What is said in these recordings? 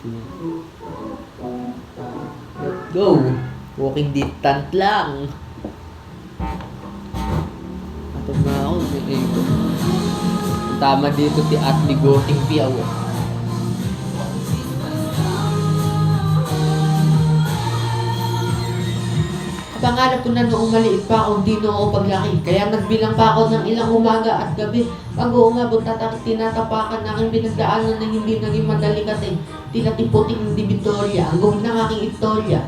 Let's go. Walking distance lang. Ito na ako. Tama dito si Atli Goting Piaw. Pangarap ko na noong maliit pa ako, hindi ako paglaki. Kaya nagbilang pa ako ng ilang umaga at gabi. Bago umabot at tinatapakan na aking pinagdaanan na hindi naging madali kasi tila tiputing hindi Victoria. Ang gawin ng aking istorya.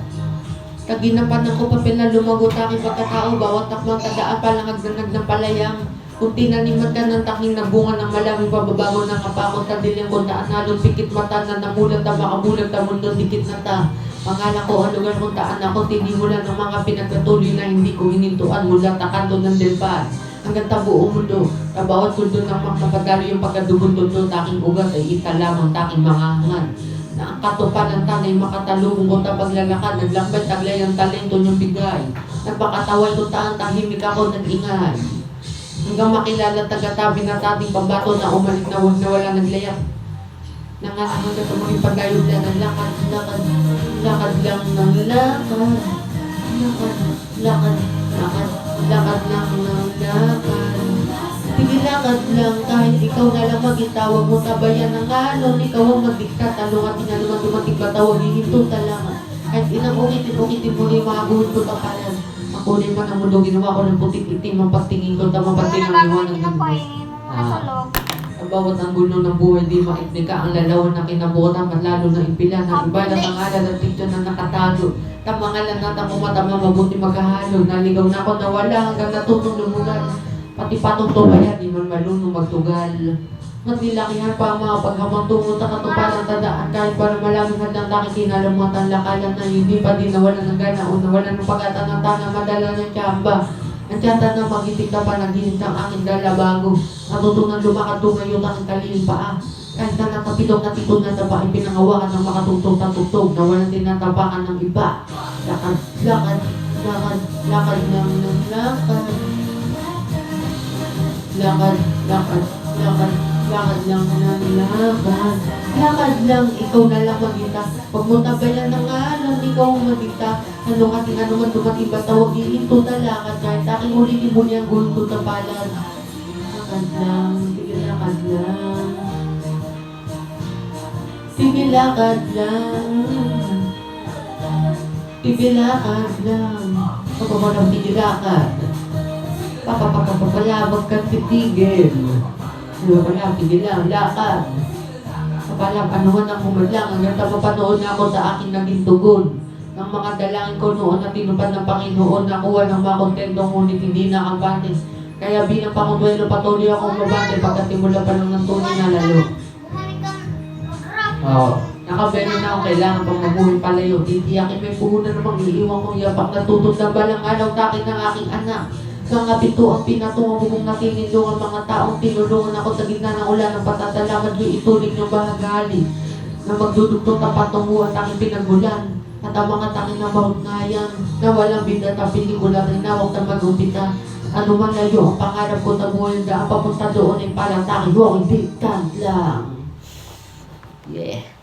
Kaginapan ko papel na lumagot aking pagkatao. Bawat takmang tadaan palang agdanag ng palayang. Kung tinaniman ka ng taking na bunga ng malaming pababago ng kapakot sa dilim ko na analong pikit mata na namulat na makamulat na mundo dikit na ta. Pangalan ko ang lugar kung taan ako tinimulan ng mga pinagkatuloy na hindi ko hinintuan mula takanto ng delpan. Hanggang tabuong mundo, kabawat kundo ng magpapagalo yung pagkadugundo taking ugat ay isa lamang taking mangangan. Na ang katupan ng tanay makatalubong ko ta paglalakad, naglambay taglay ang talento niyong bigay. Nagpakataway ko taan tahimik ako nag-ingay. Hanggang makilala taga-tabi na tating pambato na umalit na huwag na wala naglayap. Nangangaman na tumulong paglayog lang ng lakad, lakad, lakad lang ng lakad, lakad, lakad, lakad lang ng lakad. Sige lakad lang kahit ikaw na lang mag-itawag mo tabayan ng alon, ikaw ang magdikta, talong at inaluman dumating batawag, hihinto talaman. Kahit inang ukitin mo rin mga buhod ko tapalan. Makunin man ang mundo, ginawa ko ng putik itim ang pagtingin ko, tamang pating ang iwanan ng buhod. Ang bawat anggulo ng buhay di maiknika ang lalawan na kinabutan at lalo na impila ng iba na pangalan at dito na nakatago. Tamangalan na tamang matama mabuti maghahalo. Naligaw na ako na wala hanggang natutong lumulan. Pati patong tubaya di man malunong magtugal. Magnilakihan pa ang mga paghamang tungo sa katuparan tadaan kahit para malaming hadang taking kinalamutan lakalan na hindi pa din nawalan ng gana o nawalan ng pag-ata ng tana madala ng tsamba. Ang tiyata na magitik na pa naghinit ng aking dala bago natutunan lumakad tumayo ang kaliling paa. Kahit na nakapilong na titong na taba ay pinangawakan ng makatugtog na tugtog na walang tinatapakan ng iba. Lakad, lakad, lakad, lakad ng lakad. Lakad, lakad, lakad, lakad lang ng lakad. Lakad lang, ikaw na lang magita. Pag mo tabayan ng alon, ikaw ang magita. Ano ka tinanuman dumating ba tawag iinto na lakad. Kahit aking ulitin mo niyang gulto na palad. Lakad lang, sige lakad lang. Sige lakad lang. Sige lakad lang. Pagpapalang sige lakad. Papapapapalabag kang titigil. Pala, sige lang, lakad. Pala, anuhan ang kumadlang hanggang mapanood na ako sa aking naging tugon. Ng mga dalangin ko noon na tinupad ng Panginoon, nakuha ng mga kontento ngunit hindi nakambate. Kaya bilang pangunduelo patuloy akong mabate pagkatimula pa lang ng tunay na lalo. Nakabero na ako kailangan pang mabuhay palayo. Titiyakin may puhunan namang iiwan kong yapak na tutod na balang araw takin ng aking anak. Mga pito ang pinatungo kong nakinindong ang mga taong tinulungan ako sa gitna ng ulan ng patatalaman do'y itulig ng bahagali na magdudugtong tapatungo at aking pinagulan. At ang mga tanging na mahugnayan na walang bida at pelikula rin na huwag na mag-umpita. Ano man layo ang pangarap ko na buhay na papunta doon ay parang taking walking distance lang. Yeah.